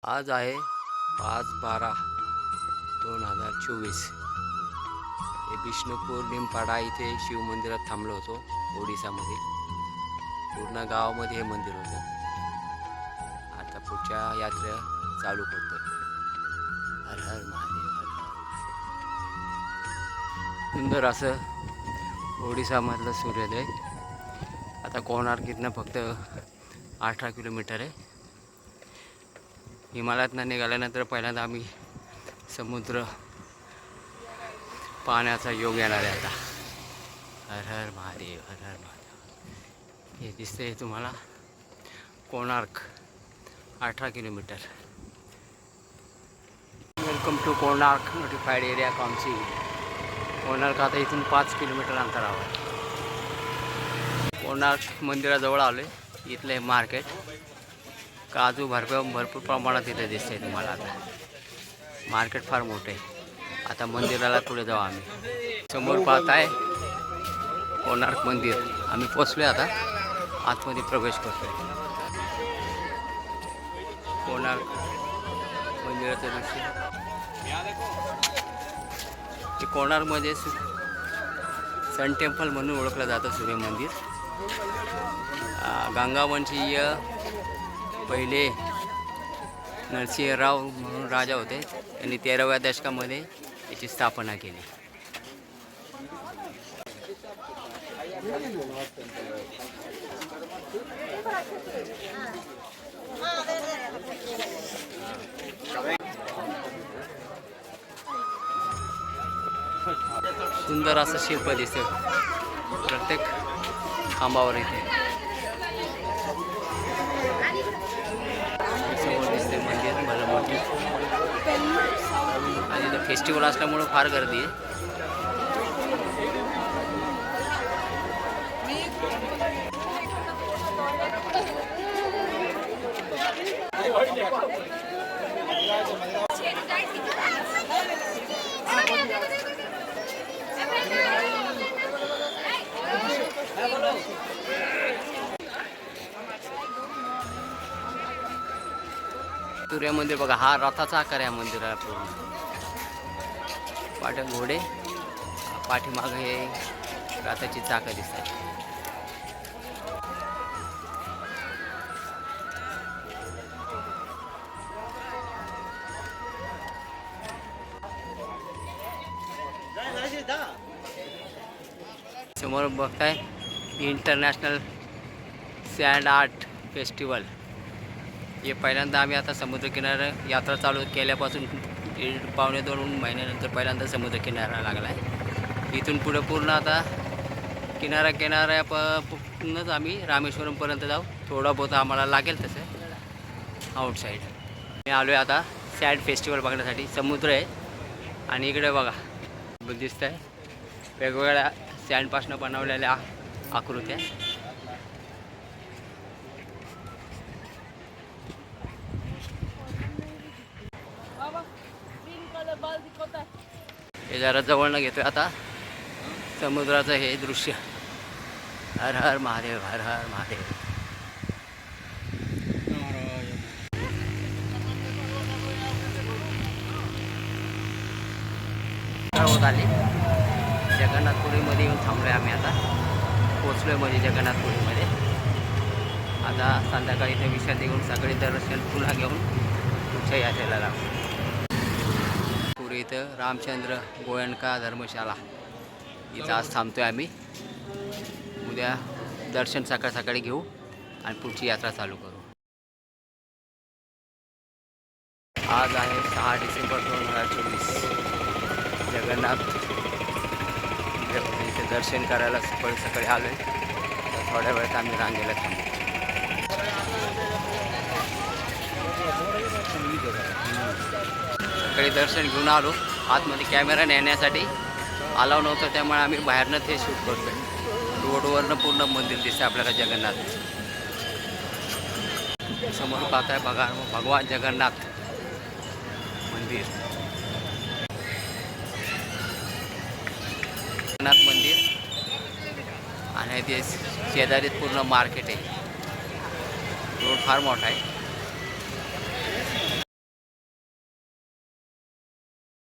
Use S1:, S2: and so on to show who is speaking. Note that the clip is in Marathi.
S1: आज आहे 5/12/2024. हे बिष्णुपूर निमपाडा इथे शिवमंदिरात थांबलो होतो ओडिसामध्ये. पूर्ण गावामध्ये हे मंदिर होतं. आता पुढच्या यात्रा चालू करतो. हर हर महादेव, हर हर. सुंदर असं ओडिसामधलं सूर्योदय. आता कोणार्क इथनं फक्त 18 किलोमीटर आहे. हिमालयातनं निघाल्यानंतर पहिल्यांदा आम्ही समुद्र पाण्याचा योग येणार आहे आता. हर हर महादेव, हर हर महादेव. हे दिसते तुम्हाला Konark 18 kilometre. Welcome to Konark notified area council. Konark आता इथून 5 किलोमीटर अंतरावर आहे. कोणार्क मंदिराजवळ आलो आहे. इथलं आहे मार्केट. काजू भरपूर प्रमाणात इथे दिसते तुम्हाला. आता मार्केट फार मोठं आहे. आता मंदिराला पुढे जाऊ आम्ही. समोर पाहताय कोणार्क मंदिर. आम्ही पोचलो आता, आतमध्ये प्रवेश करतोय. कोणार्क मंदिराचं दृश्य. ते कोणार्कमध्ये सन टेम्पल म्हणून ओळखलं जातं सूर्य मंदिर. गंगावंशीय पहिले नरसिंहराव म्हणून राजा होते. त्यांनी 13व्या दशकामध्ये याची स्थापना केली. सुंदर असं शिल्प दिसते प्रत्येक खांबावर. इथे समोर दिसते मंदिर मला मोठी. आणि इथं फेस्टिवल असल्यामुळं फार गर्दी आहे. सूर्य मंदिर बघा. हा रथाचा आकार आहे मंदिराला पूर्ण. पाठी घोडे, पाठीमाग हे रथाची चाकं दिसतात. समोर बघताय इंटरनॅशनल सँड आर्ट फेस्टिवल. हे पहिल्यांदा आम्ही आता समुद्रकिनारा यात्रा चालू केल्यापासून 1.5-2 महिन्यानंतर पहिल्यांदा समुद्रकिनारा लागला आहे. इथून पुढे पूर्ण आता किनाऱ्यापासूनच आम्ही रामेश्वरमपर्यंत जाऊ. थोडा बहुत आम्हाला लागेल तसं आउटसाईड. मी आलो आहे आता सँड फेस्टिवल बघण्यासाठी. समुद्र आहे आणि इकडे बघा दिसत आहे वेगवेगळ्या सँडपासून बनवलेल्या आकृत्या. हे जरा जवळनं घेतोय आता समुद्राचं हे दृश्य. हर हर महादेव, हर हर महादेव. होत आली जगन्नाथपुरीमध्ये येऊन थांबलोय आम्ही. आता पोचलोय म्हणजे जगन्नाथपुरीमध्ये. आता संध्याकाळी इथे विश्रांती घेऊन सगळे दर्शन पुन्हा घेऊन पुढच्या यात्रेला लागतो. पुरी इथं रामचंद्र गोयंका धर्मशाला इथं आज थांबतोय आम्ही. उद्या दर्शन सकाळी घेऊ आणि पुढची यात्रा चालू करू. आज आहे 6 डिसेंबर 2024. जगन्नाथ इथे दर्शन करायला सकाळी आलो आहे. तर थोड्या वेळात आम्ही रांगेला थांबू. सकाळी दर्शन घेऊन आलो. आतमध्ये कॅमेरा नेण्यासाठी अलाव नव्हतं, त्यामुळे आम्ही बाहेरनं ते शूट करतो आहे. रोडवरनं पूर्ण मंदिर दिसतं आपल्याला जगन्नाथ. समोर पाहताय बघा भगवान जगन्नाथ मंदिर. जगन्नाथ मंदिर आणि ते शेजारीत पूर्ण मार्केट आहे. रोड फार मोठा आहे.